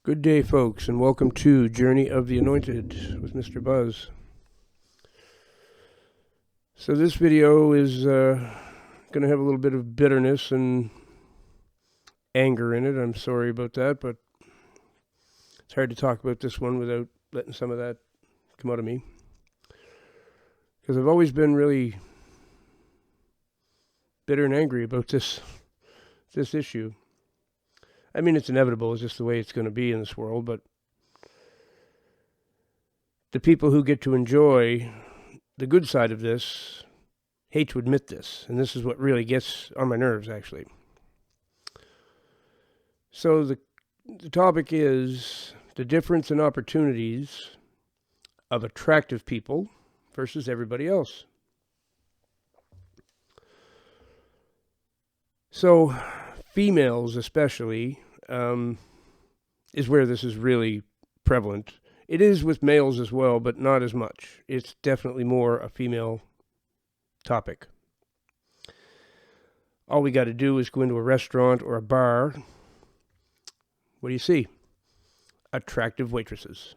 Good day, folks, and welcome to Journey of the Anointed with Mr. Buzz. So this video is going to have a little bit of bitterness and anger in it. I'm sorry about that, but it's hard to talk about this one without letting some of that come out of me. Because I've always been really bitter and angry about this issue. I mean, it's inevitable. It's just the way it's going to be in this world. But the people who get to enjoy the good side of this hate to admit this. And this is what really gets on my nerves, actually. So the topic is the difference in opportunities of attractive people versus everybody else. So females especially is where this is really prevalent. It is with males as well, but not as much. It's definitely more a female topic. All we got to do is go into a restaurant or a bar. What do you see? Attractive waitresses.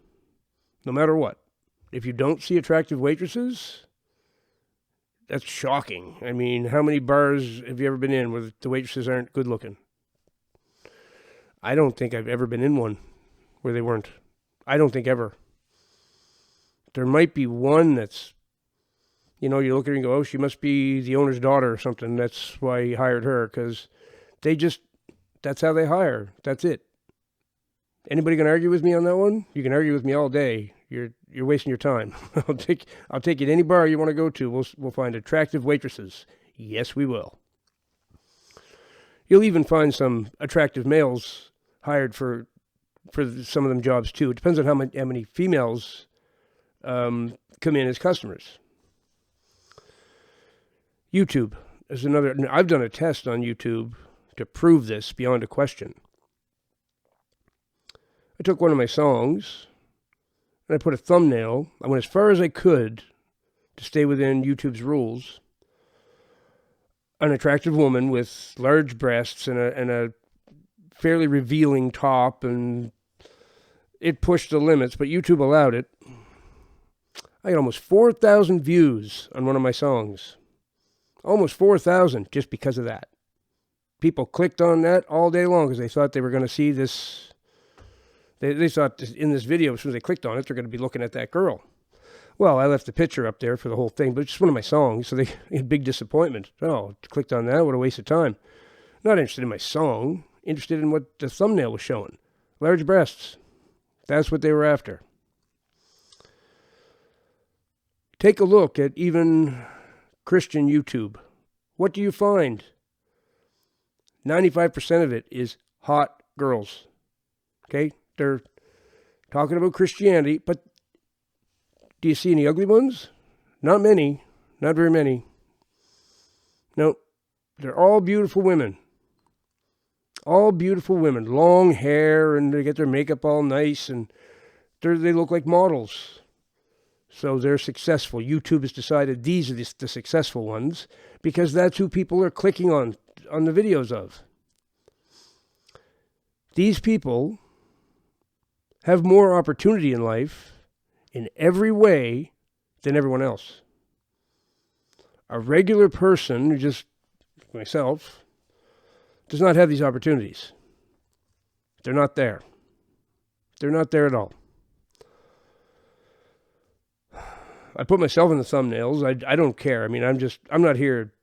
No matter what. If you don't see attractive waitresses, that's shocking. I mean, how many bars have you ever been in where the waitresses aren't good looking? I don't think I've ever been in one where they weren't. I don't think ever. There might be one that's, you look at her and go, oh, she must be the owner's daughter or something. That's why he hired her, because that's how they hire. That's it. Anybody going to argue with me on that one? You can argue with me all day. You're wasting your time. I'll take you to any bar you want to go to. We'll find attractive waitresses. Yes, we will. You'll even find some attractive males hired for some of them jobs too. It depends on how many females come in as customers. YouTube is another. I've done a test on YouTube to prove this beyond a question. I took one of my songs and I put a thumbnail. I went as far as I could to stay within YouTube's rules. An attractive woman with large breasts and a fairly revealing top, and it pushed the limits, but YouTube allowed it. I got almost 4,000 views on one of my songs. Almost 4,000 just because of that. People clicked on that all day long because they thought they were going to see this. They thought in this video, as soon as they clicked on it, they're going to be looking at that girl. Well, I left the picture up there for the whole thing, but it's just one of my songs, so they had big disappointment. Oh, clicked on that, what a waste of time. Not interested in my song, interested in what the thumbnail was showing. Large breasts. That's what they were after. Take a look at even Christian YouTube. What do you find? 95% of it is hot girls. Okay? They're talking about Christianity, but do you see any ugly ones? Not many. Not very many. No. They're all beautiful women. All beautiful women. Long hair, and they get their makeup all nice, and they look like models. So they're successful. YouTube has decided these are the successful ones because that's who people are clicking on the videos of. These people have more opportunity in life in every way than everyone else. A regular person, just myself, does not have these opportunities. They're not there. They're not there at all. I put myself in the thumbnails. I don't care. I mean, I'm not here.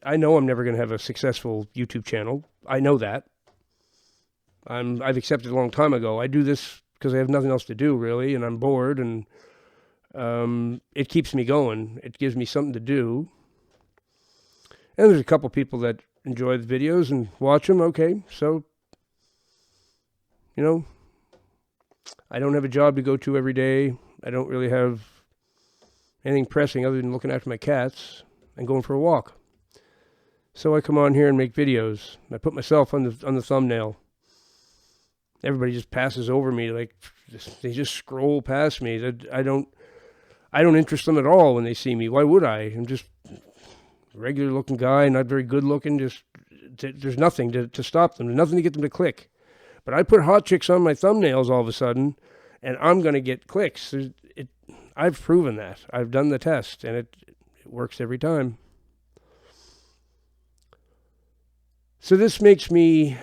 I know I'm never going to have a successful YouTube channel. I know that. I've accepted a long time ago. I do this because I have nothing else to do, really, and I'm bored, and it keeps me going. It gives me something to do. And there's a couple people that enjoy the videos and watch them. Okay, so, I don't have a job to go to every day. I don't really have anything pressing other than looking after my cats and going for a walk. So I come on here and make videos. I put myself on the thumbnail. Everybody just passes over me, like they just scroll past me. I don't interest them at all when they see me. Why would I? I'm just a regular looking guy, not very good looking. Just there's nothing to stop them. There's nothing to get them to click. But I put hot chicks on my thumbnails all of a sudden, and I'm going to get clicks. I've proven that. I've done the test, and it works every time. So this makes me,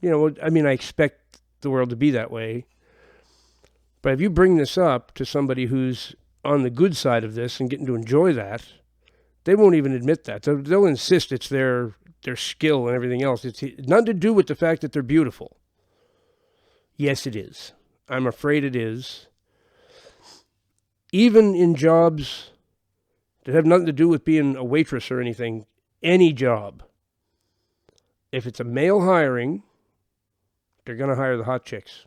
I expect the world to be that way. But if you bring this up to somebody who's on the good side of this and getting to enjoy that, they won't even admit that. They'll insist it's their skill and everything else. It's nothing to do with the fact that they're beautiful. Yes, it is. I'm afraid it is. Even in jobs that have nothing to do with being a waitress or anything, any job, if it's a male hiring, they're going to hire the hot chicks.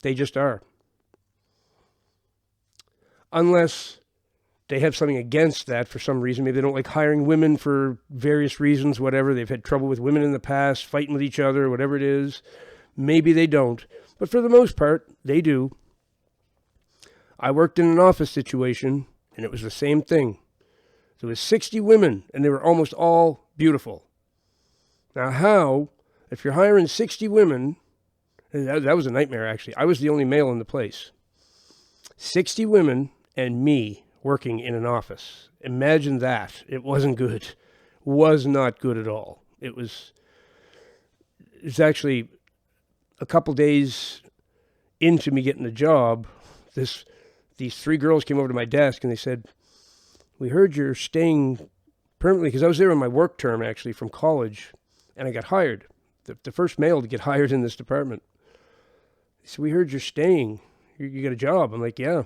They just are. Unless they have something against that for some reason. Maybe they don't like hiring women for various reasons, whatever. They've had trouble with women in the past, fighting with each other, whatever it is. Maybe they don't. But for the most part, they do. I worked in an office situation, and it was the same thing. There was 60 women, and they were almost all beautiful. Now how, if you're hiring 60 women, that was a nightmare actually. I was the only male in the place. 60 women and me working in an office. Imagine that. It wasn't good. Was not good at all. It's actually a couple days into me getting the job, these three girls came over to my desk and they said, "We heard you're staying permanently," because I was there on my work term actually from college, and I got hired. The first male to get hired in this department. They said, "We heard you're staying. You got a job." I'm like, "Yeah."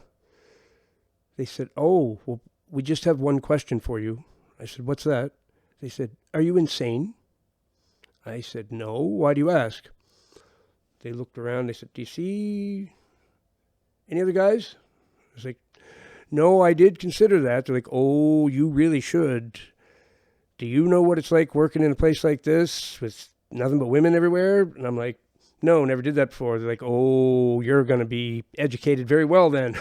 They said, "Oh, well, we just have one question for you." I said, "What's that?" They said, "Are you insane?" I said, "No. Why do you ask?" They looked around. They said, "Do you see any other guys?" I was like, "No, I did consider that." They're like, "Oh, you really should. Do you know what it's like working in a place like this with nothing but women everywhere?" And I'm like, "No, never did that before." They're like, "Oh, you're going to be educated very well then."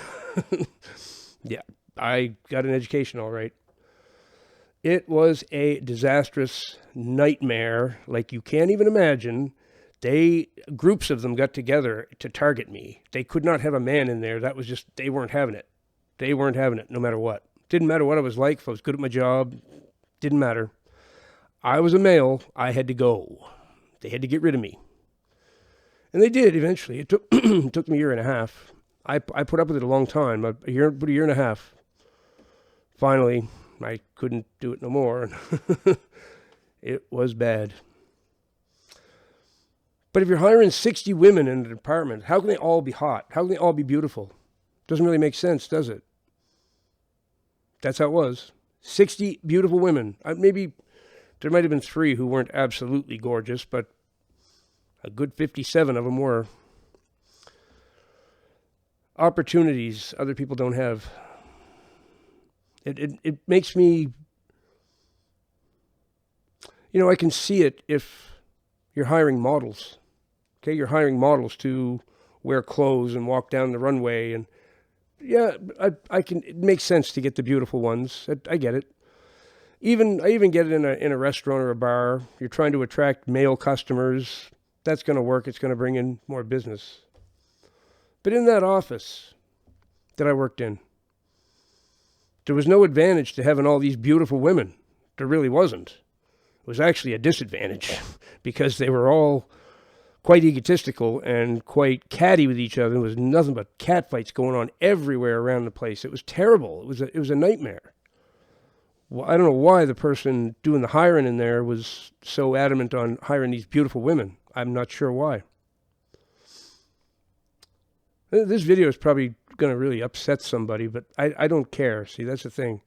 Yeah, I got an education all right. It was a disastrous nightmare like you can't even imagine. Groups of them got together to target me. They could not have a man in there. That was just, they weren't having it. They weren't having it no matter what. Didn't matter what I was like, if I was good at my job, didn't matter. I was a male, I had to go. They had to get rid of me. And they did eventually. It took took me a year and a half. I put up with it a long time, a year and a half. Finally, I couldn't do it no more. It was bad. But if you're hiring 60 women in a department, how can they all be hot? How can they all be beautiful? Doesn't really make sense, does it? That's how it was. 60 beautiful women. Maybe there might have been 3 who weren't absolutely gorgeous, but a good 57 of them were. Opportunities other people don't have. It makes me, I can see it if you're hiring models. Okay, you're hiring models to wear clothes and walk down the runway, and yeah, I can. It makes sense to get the beautiful ones. I get it. I even get it in a restaurant or a bar. You're trying to attract male customers. That's going to work. It's going to bring in more business. But in that office that I worked in, there was no advantage to having all these beautiful women. There really wasn't. It was actually a disadvantage because they were all quite egotistical and quite catty with each other. There was nothing but cat fights going on everywhere around the place. It was terrible. It was a nightmare. Well, I don't know why the person doing the hiring in there was so adamant on hiring these beautiful women. I'm not sure why. This video is probably going to really upset somebody, but I don't care. See, that's the thing.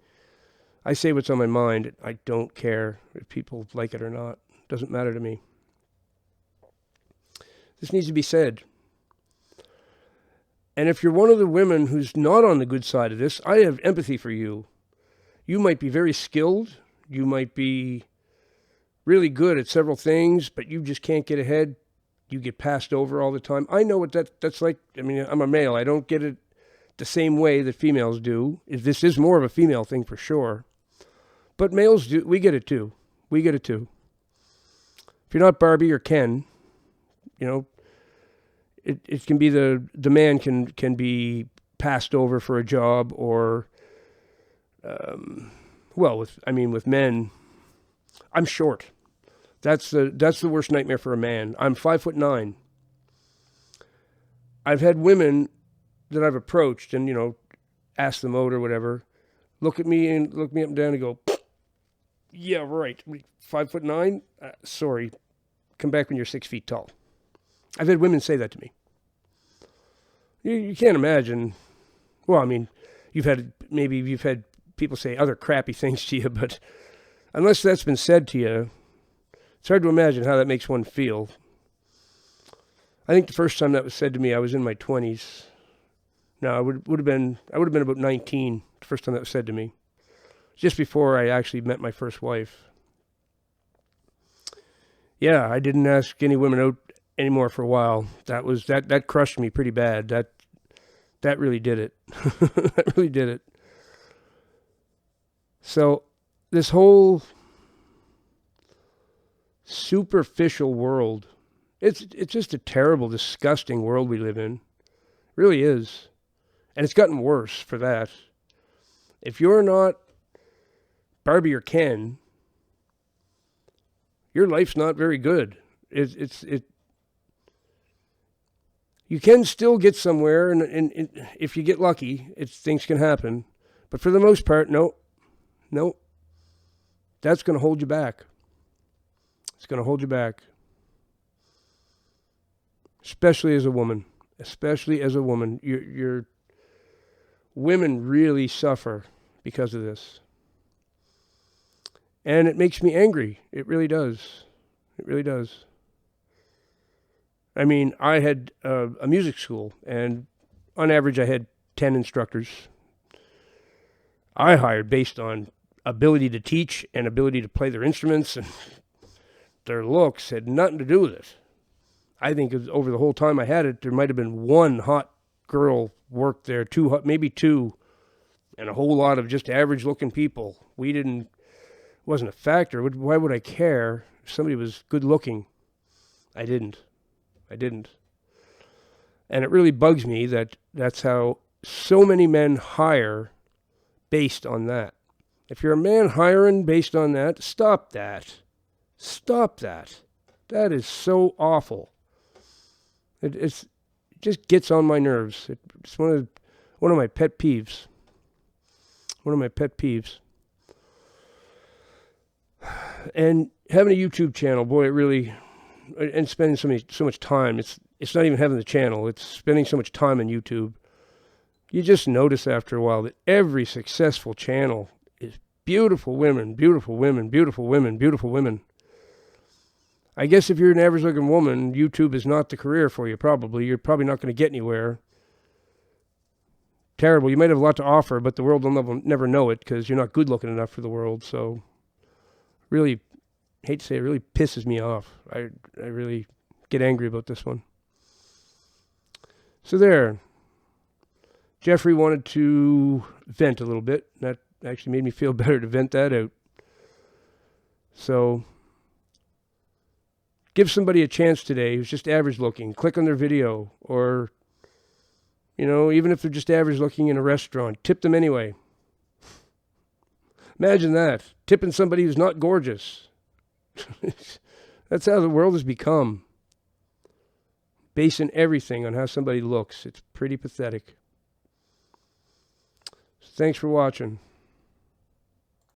I say what's on my mind. I don't care if people like it or not. It doesn't matter to me. This needs to be said. And if you're one of the women who's not on the good side of this, I have empathy for you. You might be very skilled. You might be really good at several things, but you just can't get ahead. You get passed over all the time. I know what that's like. I mean, I'm a male. I don't get it the same way that females do. This is more of a female thing for sure. But males do. We get it too. We get it too. If you're not Barbie or Ken, You know, it can be the man can be passed over for a job, or well, with men, I'm short. That's the worst nightmare for a man. I'm 5'9". I've had women that I've approached and, asked them out or whatever, look me up and down and go, yeah, right. 5'9"? Sorry. Come back when you're 6 feet tall. I've had women say that to me. You can't imagine. Well, I mean, you've had people say other crappy things to you, but unless that's been said to you, it's hard to imagine how that makes one feel. I think the first time that was said to me, I was in my 20s. No, I would have been about 19 the first time that was said to me, just before I actually met my first wife. Yeah, I didn't ask any women out anymore for a while. That crushed me pretty bad. That really did it. That really did it. So this whole superficial world, it's just a terrible, disgusting world we live in. It really is. And it's gotten worse for that. If you're not Barbie or Ken, your life's not very good. You can still get somewhere, and if you get lucky, things can happen. But for the most part, no. That's going to hold you back. It's going to hold you back. Especially as a woman. Your women really suffer because of this. And it makes me angry. It really does. It really does. I mean, I had a music school, and on average I had 10 instructors. I hired based on ability to teach and ability to play their instruments, and their looks had nothing to do with it. I think over the whole time I had it, there might have been one hot girl worked there, maybe two, and a whole lot of just average-looking people. Wasn't a factor. Why would I care if somebody was good-looking? I didn't. And it really bugs me that that's how so many men hire based on that. If you're a man hiring based on that, stop that. Stop that. That is so awful. It just gets on my nerves. It's one of my pet peeves. One of my pet peeves. And having a YouTube channel, boy, it really, and spending so much time, it's not even having the channel, it's spending so much time on YouTube. You just notice after a while that every successful channel is beautiful women, beautiful women, beautiful women, beautiful women. I guess if you're an average-looking woman, YouTube is not the career for you, probably. You're probably not going to get anywhere. Terrible. You might have a lot to offer, but the world will never know it because you're not good-looking enough for the world. So, really, hate to say it, really pisses me off. I really get angry about this one. So there. Jeffrey wanted to vent a little bit. That actually made me feel better to vent that out. So, give somebody a chance today who's just average looking. Click on their video, or, even if they're just average looking in a restaurant, tip them anyway. Imagine that. Tipping somebody who's not gorgeous. That's how the world has become. Basing everything on how somebody looks. It's pretty pathetic. So thanks for watching.